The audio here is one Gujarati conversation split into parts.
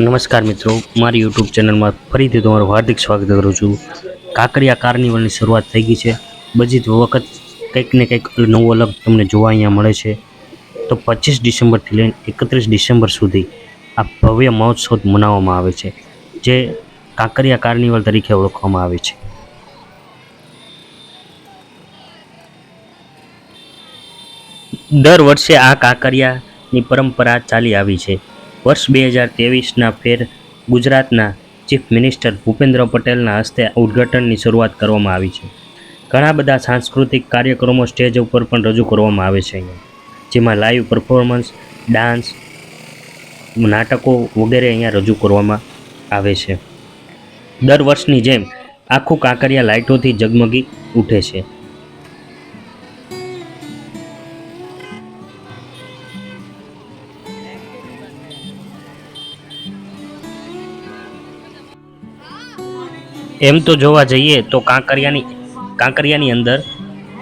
નમસ્કાર મિત્રો, મારી યુટ્યુબ ચેનલમાં ફરીથી તમારું હાર્દિક સ્વાગત કરું છું. કાંકરિયા કાર્નિવલની શરૂઆત થઈ ગઈ છે. બધી જ વખત કંઈક ને કંઈક નવું અલગ તમને જોવા અહીંયા મળે છે. તો 25 ડિસેમ્બરથી લઈને 31 ડિસેમ્બર સુધી આ ભવ્ય મહોત્સવ મનાવવામાં આવે છે, જે કાંકરિયા કાર્નિવલ તરીકે ઓળખવામાં આવે છે. દર વર્ષે આ કાંકરિયાની પરંપરા ચાલી આવી છે. વર્ષ 2023ના ફેર ગુજરાતના ચીફ મિનિસ્ટર ભૂપેન્દ્ર પટેલના હસ્તે ઉદ્ઘાટનની શરૂઆત કરવામાં આવી છે. ઘણા બધા સાંસ્કૃતિક કાર્યક્રમો સ્ટેજ ઉપર પણ રજૂ કરવામાં આવે છે અહીંયા, જેમાં લાઈવ પરફોર્મન્સ, ડાન્સ, નાટકો વગેરે અહીંયા રજૂ કરવામાં આવે છે. દર વર્ષની જેમ આખું કાંકરિયા લાઇટોથી ઝગમગી ઉઠે છે. એમ તો જોવા જઈએ તો કાંકરિયાની અંદર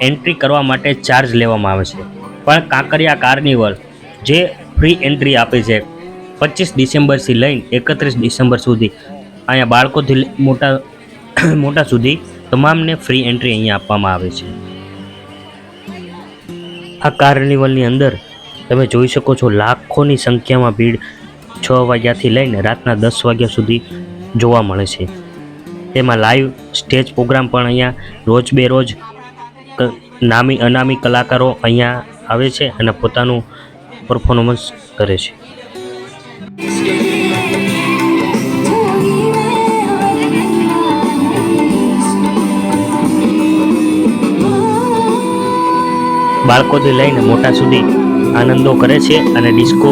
એન્ટ્રી કરવા માટે ચાર્જ લેવામાં આવે છે, પણ કાંકરિયા કાર્નિવલ જે ફ્રી એન્ટ્રી આપે છે 25 ડિસેમ્બરથી લઈને 31 ડિસેમ્બર સુધી, અહીંયા બાળકોથી મોટા સુધી તમામને ફ્રી એન્ટ્રી અહીંયા આપવામાં આવે છે. આ કાર્નિવલની અંદર તમે જોઈ શકો છો, લાખોની સંખ્યામાં ભીડ 6 વાગ્યાથી લઈને રાતના 10 વાગ્યા સુધી જોવા મળે છે. તેમાં લાઈવ સ્ટેજ પ્રોગ્રામ પણ અહીંયા રોજ બેરોજ નામી અનામી કલાકારો અહીંયા આવે છે અને પોતાનું પરફોર્મન્સ કરે છે. બાળકોથી લઈને મોટા સુધી આનંદો કરે છે અને ડિસ્કો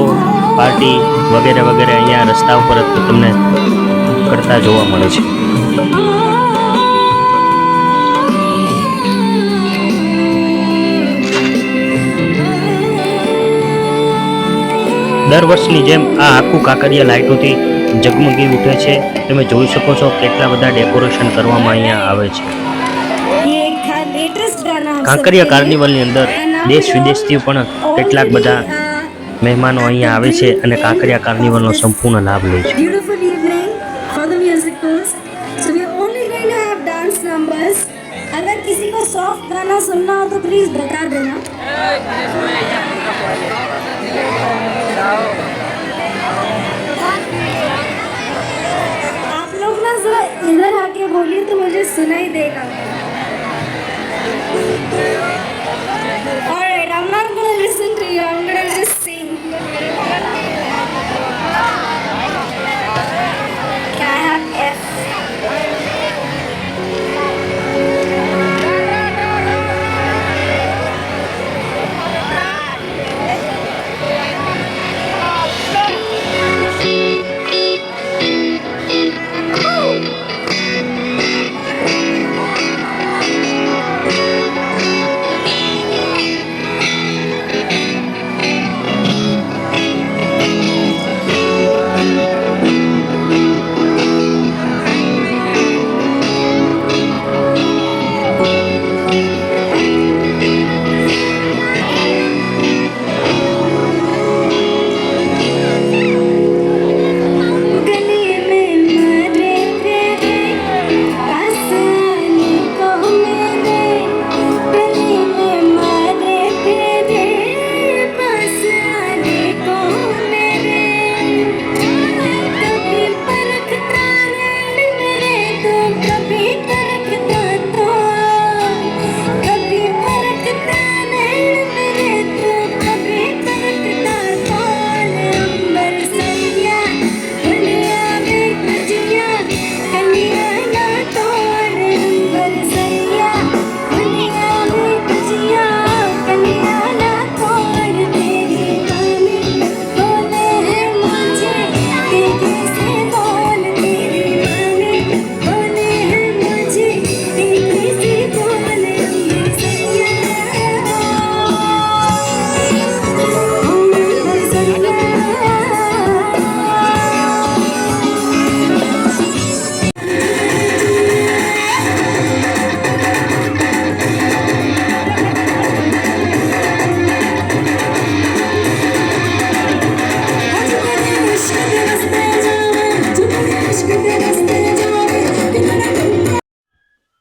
પાર્ટી વગેરે વગેરે અહીંયા રસ્તા ઉપર જ તમને કરતા જોવા મળે છે. દર વર્ષની જેમ આ આખું કાંકરિયા લાઇટોથી ઝગમગી ઉઠે છે. તમે જોઈ શકો છો કેટલા બધા ડેકોરેશન કરવામાં અહીંયા આવે છે. કાંકરિયા કાર્નિવલની અંદર દેશ વિદેશથી પણ કેટલાક બધા મહેમાનો અહીંયા આવે છે અને કાંકરિયા કાર્નિવલનો સંપૂર્ણ લાભ લે છે. अगर किसी को सॉफ्ट गाना सुनना हो तो प्लीज बता देना. आप लोग ना जरा इधर आके बोलिए तो मुझे सुनाई देगा. Alright, I'm not gonna listen to you. I'm gonna just sing. Can I have F?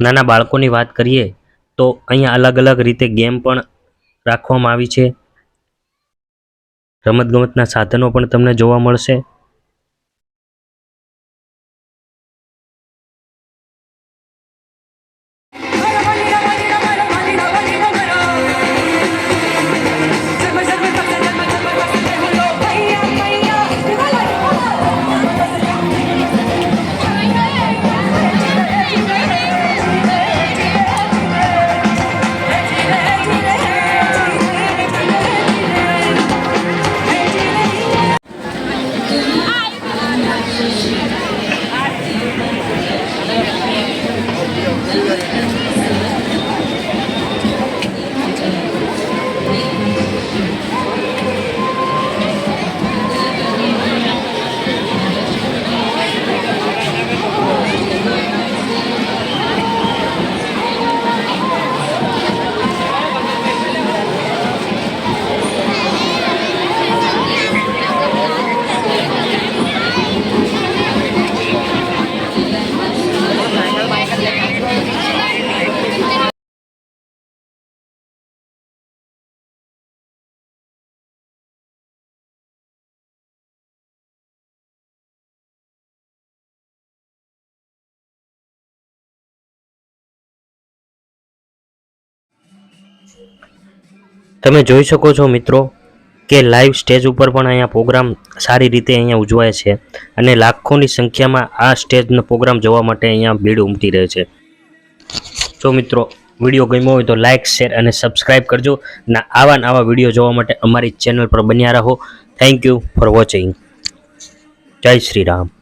નાના બાળકોની વાત કરીએ તો અહીંયા અલગ અલગ રીતે ગેમ પણ રાખવામાં આવી છે. રમતગમતના સાધનો પણ તમને જોવા મળશે. તમે જોઈ શકો છો મિત્રો કે લાઈવ સ્ટેજ ઉપર પણ અહીંયા પ્રોગ્રામ સારી રીતે અહીંયા ઉજવાય છે અને લાખોની સંખ્યામાં આ સ્ટેજનો પ્રોગ્રામ જોવા માટે અહીંયા ભીડ ઉમટી રહે છે. જો મિત્રો વિડીયો ગમ્યો હોય તો લાઇક, શેર અને સબસ્ક્રાઈબ કરજો અને આવા વિડીયો જોવા માટે અમારી ચેનલ પર બન્યા રહો. Thank you for watching. જય શ્રી રામ.